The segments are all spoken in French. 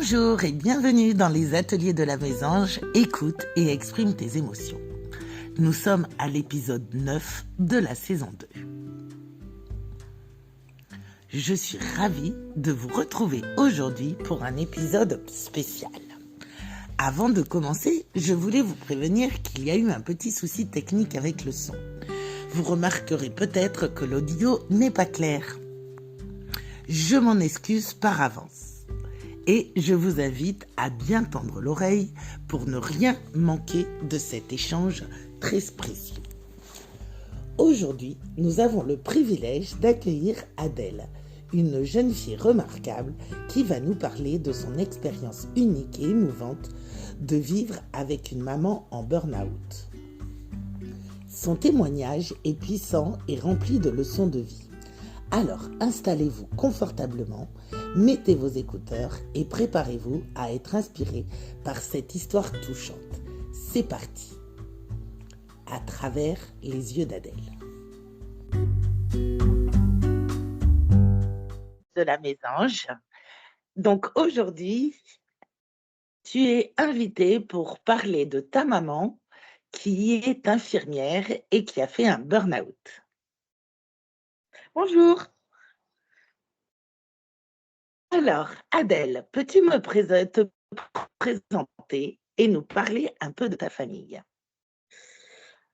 Bonjour et bienvenue dans les ateliers de la Mésange, écoute et exprime tes émotions. Nous sommes à l'épisode 9 de la saison 2. Je suis ravie de vous retrouver aujourd'hui pour un épisode spécial. Avant de commencer, je voulais vous prévenir qu'il y a eu un petit souci technique avec le son. Vous remarquerez peut-être que l'audio n'est pas clair. Je m'en excuse par avance. Et je vous invite à bien tendre l'oreille pour ne rien manquer de cet échange très précieux. Aujourd'hui, nous avons le privilège d'accueillir Adèle, une jeune fille remarquable qui va nous parler de son expérience unique et émouvante de vivre avec une maman en burn-out. Son témoignage est puissant et rempli de leçons de vie. Alors installez-vous confortablement, mettez vos écouteurs et préparez-vous à être inspiré par cette histoire touchante. C'est parti, à travers les yeux d'Adèle. De la Mésange. Donc aujourd'hui, tu es invitée pour parler de ta maman qui est infirmière et qui a fait un burn-out. Bonjour. Alors, Adèle, peux-tu te présenter et nous parler un peu de ta famille?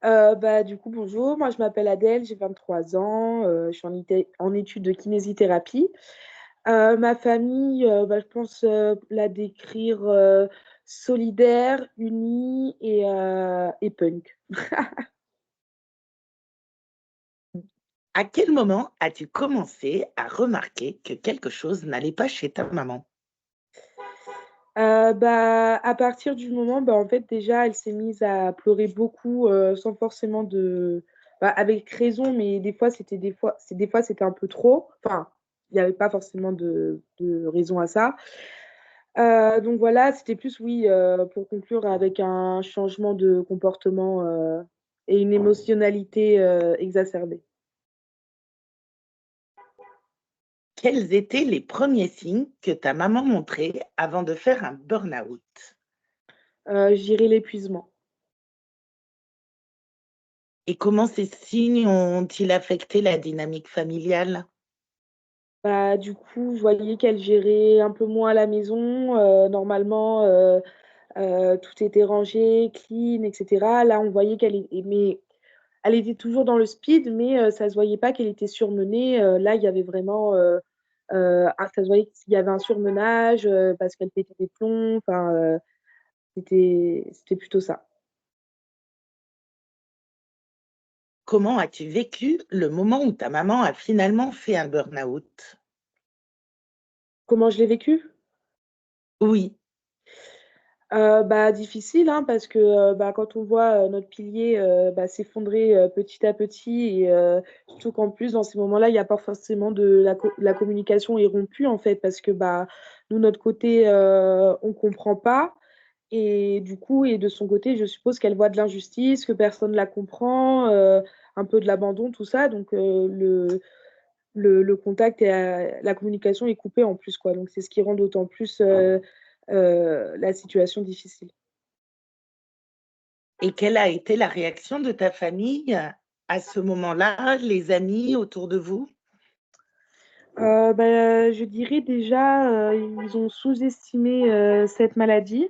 Du coup, bonjour, moi je m'appelle Adèle, j'ai 23 ans, je suis en études de kinésithérapie. Ma famille, je pense, la décrire, solidaire, unie et punk. À quel moment as-tu commencé à remarquer que quelque chose n'allait pas chez ta maman? À partir du moment, en fait, déjà, elle s'est mise à pleurer beaucoup, sans forcément avec raison, mais des fois, c'était un peu trop. Enfin, il y avait pas forcément de raison à ça. Donc voilà, c'était plus, oui, pour conclure avec un changement de comportement, et une émotionnalité, exacerbée. Quels étaient les premiers signes que ta maman montrait avant de faire un burn-out? Je dirais l'épuisement. Et comment ces signes ont-ils affecté la dynamique familiale? Du coup, je voyais qu'elle gérait un peu moins la maison, normalement, tout était rangé, clean et cetera. Là, on voyait mais elle était toujours dans le speed, mais ça se voyait pas qu'elle était surmenée, là, il y avait vraiment, ça se voyait qu'il y avait un surmenage, parce qu'elle pétait des plombs, enfin, c'était plutôt ça. Comment as-tu vécu le moment où ta maman a finalement fait un burn-out? Comment je l'ai vécu? Oui. Difficile, hein, parce que, quand on voit, notre pilier, s'effondrer, petit à petit et surtout qu'en plus, dans ces moments-là, il y a pas forcément la communication est rompue, en fait, parce que, nous, notre côté, on comprend pas et du coup et de son côté, je suppose qu'elle voit de l'injustice, que personne la comprend, un peu de l'abandon, tout ça, donc le contact et la communication est coupée en plus, quoi, donc c'est ce qui rend d'autant plus, la situation difficile. Et quelle a été la réaction de ta famille à ce moment-là, les amis autour de vous? Je dirais déjà, ils ont sous-estimé, cette maladie,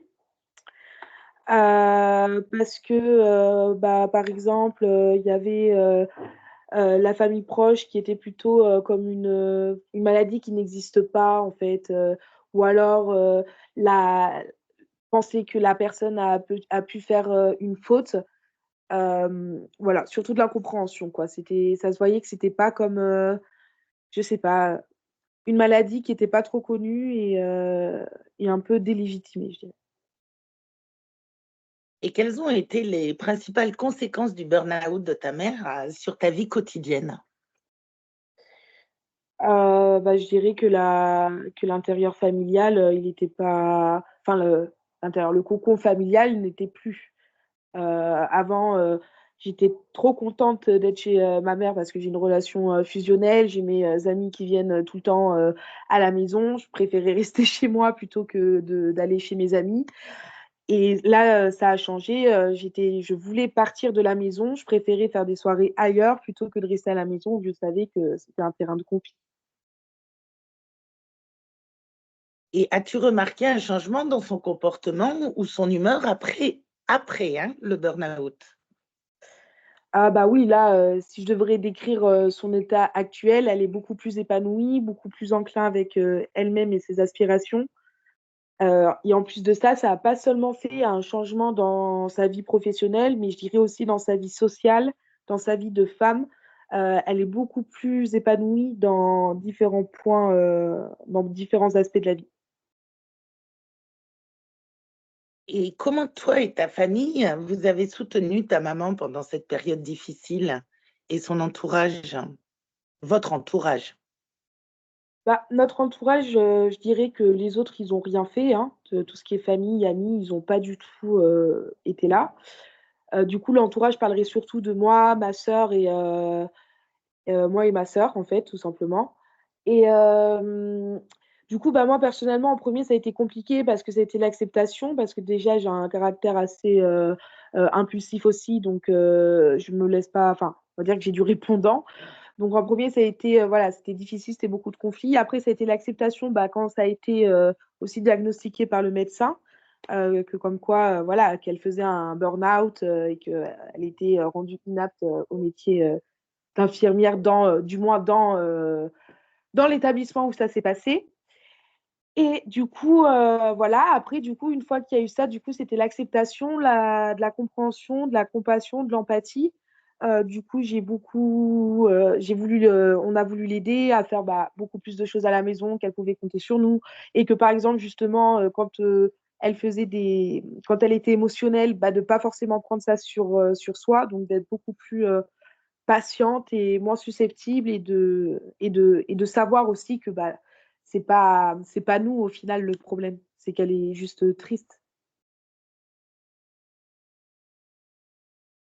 parce que, par exemple, il y avait, la famille proche qui était plutôt, comme une maladie qui n'existe pas en fait, ou alors, la penser que la personne a pu faire, une faute. Voilà, surtout de l'incompréhension quoi. Ça se voyait que c'était pas comme, je sais pas, une maladie qui était pas trop connue et un peu délégitimée, je dirais. Et quelles ont été les principales conséquences du burn-out de ta mère, sur ta vie quotidienne? Je dirais que l'intérieur familial, il était pas enfin le cocon familial n'était plus. Avant, J'étais trop contente d'être chez ma mère parce que j'ai une relation fusionnelle. J'ai mes amis qui viennent tout le temps à la maison. Je préférais rester chez moi plutôt que d'aller chez mes amis. Et là, ça a changé. Je voulais partir de la maison. Je préférais faire des soirées ailleurs plutôt que de rester à la maison où je savais que c'était un terrain de conflit. Et as-tu remarqué un changement dans son comportement ou son humeur après hein, le burn-out? Ah bah oui, là, si je devrais décrire son état actuel, elle est beaucoup plus épanouie, beaucoup plus enclin avec elle-même et ses aspirations. Et en plus de ça n'a pas seulement fait un changement dans sa vie professionnelle, mais je dirais aussi dans sa vie sociale, dans sa vie de femme. Elle est beaucoup plus épanouie dans différents points, dans différents aspects de la vie. Et comment toi et ta famille, vous avez soutenu ta maman pendant cette période difficile et son entourage, votre entourage? Bah, notre entourage, je dirais que les autres, ils ont rien fait, hein. Tout ce qui est famille, amis, ils ont pas du tout été là. Du coup, l'entourage parlerait surtout de moi, ma sœur moi et ma sœur, en fait, tout simplement. Et du coup, bah, moi, personnellement, en premier ça a été compliqué parce que ça a été l'acceptation, parce que déjà, j'ai un caractère assez impulsif aussi, donc je me laisse pas, enfin, on va dire que j'ai du répondant. Donc en premier ça a été, voilà, c'était difficile, c'était beaucoup de conflits. Après, ça a été l'acceptation, bah, quand ça a été aussi diagnostiqué par le médecin, que comme quoi, voilà, qu'elle faisait un burn-out et qu'elle était rendue inapte au métier d'infirmière, du moins dans l'établissement où ça s'est passé. Et du coup, voilà, après, du coup, une fois qu'il y a eu ça, du coup, c'était l'acceptation, de la compréhension, de la compassion, de l'empathie. Du coup, on a voulu l'aider à faire bah, beaucoup plus de choses à la maison, qu'elle pouvait compter sur nous. Et que, par exemple, justement, quand elle était émotionnelle, bah, de pas forcément prendre ça sur soi, donc d'être beaucoup plus patiente et moins susceptible et de savoir aussi que bah, c'est pas nous au final le problème, c'est qu'elle est juste triste.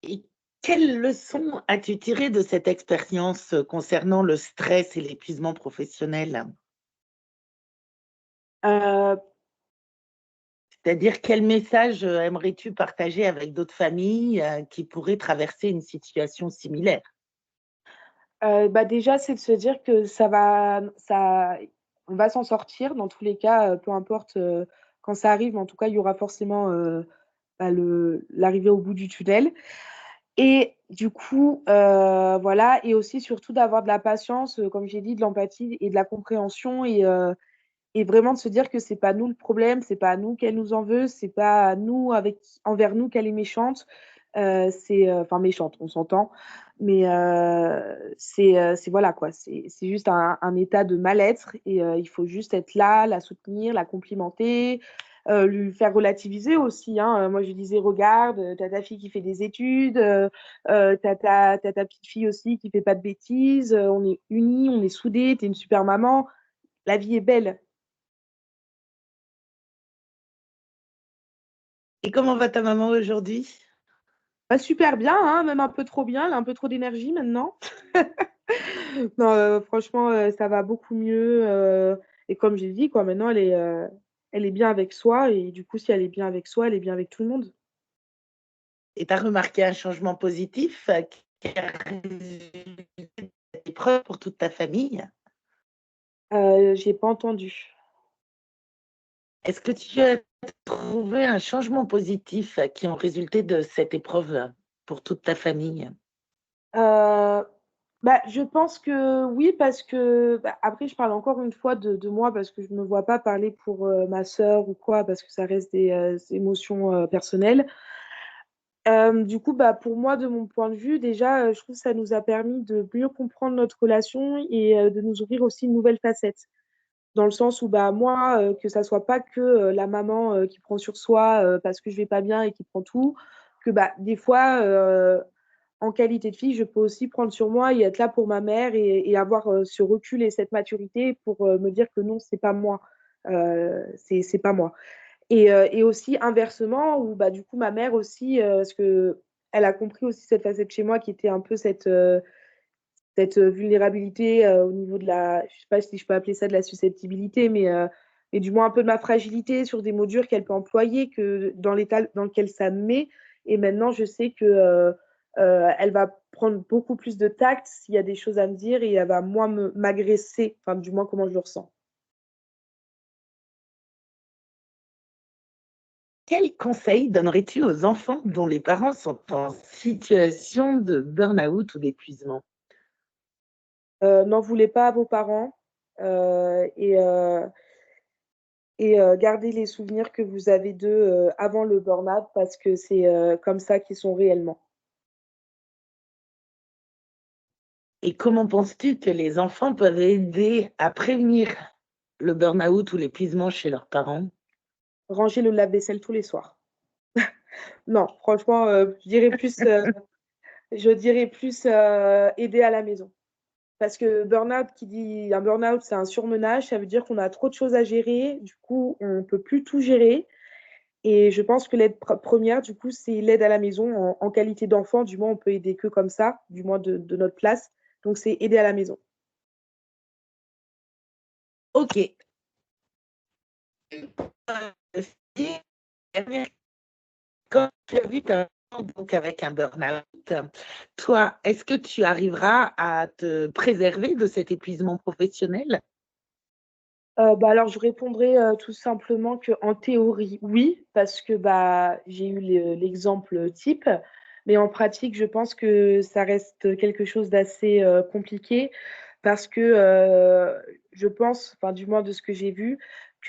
Et quelles leçons as-tu tirées de cette expérience concernant le stress et l'épuisement professionnel? Euh, C'est-à-dire, quel message aimerais-tu partager avec d'autres familles qui pourraient traverser une situation similaire? bah déjà, c'est de se dire que on va s'en sortir dans tous les cas, peu importe quand ça arrive, mais en tout cas, il y aura forcément bah, l'arrivée au bout du tunnel. Et du coup, voilà, et aussi surtout d'avoir de la patience, comme j'ai dit, de l'empathie et de la compréhension et vraiment de se dire que c'est pas nous le problème, c'est pas à nous qu'elle nous en veut, c'est pas à nous envers nous qu'elle est méchante. Enfin méchante, on s'entend, mais c'est voilà quoi, c'est juste un état de mal-être et il faut juste être là, la soutenir, la complimenter, lui faire relativiser aussi, hein. Moi, je lui disais, regarde, t'as ta fille qui fait des études, t'as ta petite fille aussi qui fait pas de bêtises, on est unis, on est soudés, t'es une super maman, la vie est belle. Et comment va ta maman aujourd'hui? Bah, super bien, hein, même un peu trop bien, elle a un peu trop d'énergie maintenant. Non, franchement, ça va beaucoup mieux. Et comme j'ai dit, quoi, maintenant, elle est bien avec soi. Et du coup, si elle est bien avec soi, elle est bien avec tout le monde. Et tu as remarqué un changement positif qui a résulté de cette épreuve pour toute ta famille? J'ai pas entendu. Est-ce que tu as trouvé un changement positif qui en résulté de cette épreuve pour toute ta famille? Euh, Bah, je pense que oui, parce que bah, après, je parle encore une fois de moi parce que je ne me vois pas parler pour ma sœur ou quoi, parce que ça reste des émotions personnelles. Du coup, bah, pour moi, de mon point de vue, déjà, je trouve que ça nous a permis de mieux comprendre notre relation et de nous ouvrir aussi une nouvelle facette. Dans le sens où, bah, moi, que ça soit pas que la maman qui prend sur soi parce que je vais pas bien et qui prend tout, que bah, des fois, en qualité de fille, je peux aussi prendre sur moi et être là pour ma mère et avoir ce recul et cette maturité pour me dire que non, c'est pas moi. C'est pas moi. Et aussi inversement, où bah, du coup, ma mère aussi, parce que elle a compris aussi cette facette chez moi qui était un peu cette vulnérabilité au niveau de la, je sais pas si je peux appeler ça de la susceptibilité, mais du moins un peu de ma fragilité sur des mots durs qu'elle peut employer, que dans l'état dans lequel ça me met. Et maintenant, je sais que elle va prendre beaucoup plus de tact s'il y a des choses à me dire et elle va moins m'agresser, enfin du moins comment je le ressens. Quel conseil donnerais-tu aux enfants dont les parents sont en situation de burn-out ou d'épuisement? N'en voulez pas à vos parents euh, et, euh, et gardez les souvenirs que vous avez d'eux avant le burn-out parce que c'est comme ça qu'ils sont réellement. Et comment penses-tu que les enfants peuvent aider à prévenir le burn-out ou l'épuisement chez leurs parents? Ranger le lave-vaisselle tous les soirs. Non, franchement, je dirais plus aider à la maison. Parce que burn-out, qui dit un burn-out, c'est un surmenage, ça veut dire qu'on a trop de choses à gérer, du coup, on ne peut plus tout gérer. Et je pense que l'aide première, du coup, c'est l'aide à la maison en qualité d'enfant. Du moins, on peut aider que comme ça, du moins de notre place. Donc, c'est aider à la maison. Ok. Quand tu as vu ta maman donc avec un burn-out, toi, est-ce que tu arriveras à te préserver de cet épuisement professionnel? Bah alors, je répondrai tout simplement qu'en théorie, oui, parce que bah, j'ai eu l'exemple type, mais en pratique, je pense que ça reste quelque chose d'assez compliqué parce que je pense, enfin, du moins de ce que j'ai vu,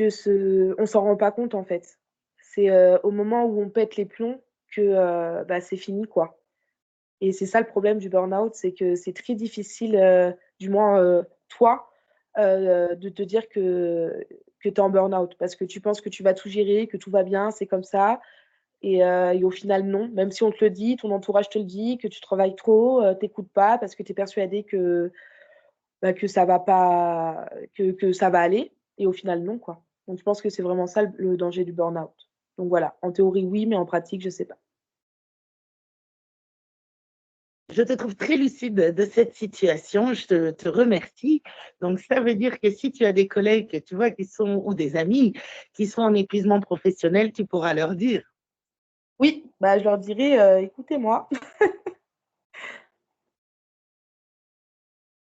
on s'en rend pas compte en fait. C'est au moment où on pète les plombs que bah, c'est fini, quoi. Et c'est ça le problème du burn-out, c'est que c'est très difficile, du moins toi, de te dire que tu es en burn-out parce que tu penses que tu vas tout gérer, que tout va bien, c'est comme ça. Et au final, non. Même si on te le dit, ton entourage te le dit, que tu travailles trop, t'écoutes pas parce que tu es persuadé bah, que ça va pas, que ça va aller. Et au final, non, quoi. Donc je pense que c'est vraiment ça le danger du burn-out. Donc voilà, en théorie, oui, mais en pratique, je sais pas. Je te trouve très lucide de cette situation. Je te remercie. Donc, ça veut dire que si tu as des collègues, tu vois, qui sont, ou des amis qui sont en épuisement professionnel, tu pourras leur dire. Oui, bah, je leur dirai, écoutez-moi.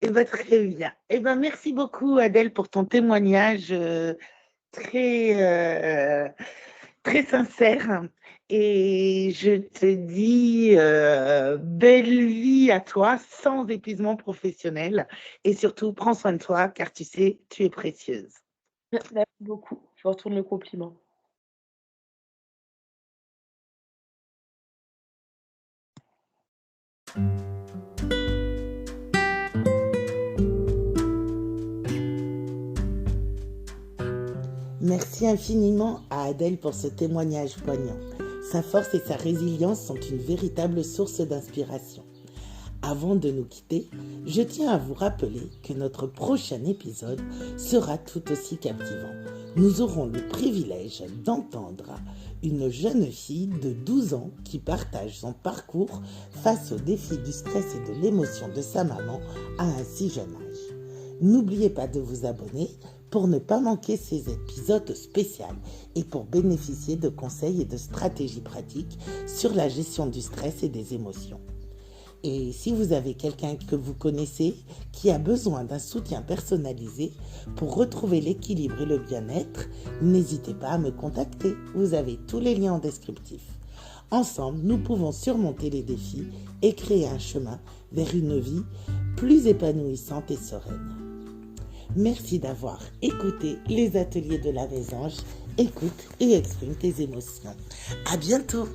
Eh bien, très bien. Eh ben, merci beaucoup, Adèle, pour ton témoignage très, très sincère. Et je te dis belle vie à toi, sans épuisement professionnel. Et surtout, prends soin de toi, car tu sais, tu es précieuse. Merci beaucoup. Je retourne le compliment. Merci infiniment à Adèle pour ce témoignage poignant. Sa force et sa résilience sont une véritable source d'inspiration. Avant de nous quitter, je tiens à vous rappeler que notre prochain épisode sera tout aussi captivant. Nous aurons le privilège d'entendre une jeune fille de 12 ans qui partage son parcours face aux défis du stress et de l'émotion de sa maman à un si jeune âge. N'oubliez pas de vous abonner pour ne pas manquer ces épisodes spéciaux et pour bénéficier de conseils et de stratégies pratiques sur la gestion du stress et des émotions. Et si vous avez quelqu'un que vous connaissez qui a besoin d'un soutien personnalisé pour retrouver l'équilibre et le bien-être, n'hésitez pas à me contacter. Vous avez tous les liens en descriptif. Ensemble, nous pouvons surmonter les défis et créer un chemin vers une vie plus épanouissante et sereine. Merci d'avoir écouté les ateliers de la Mésange. Écoute et exprime tes émotions. À bientôt!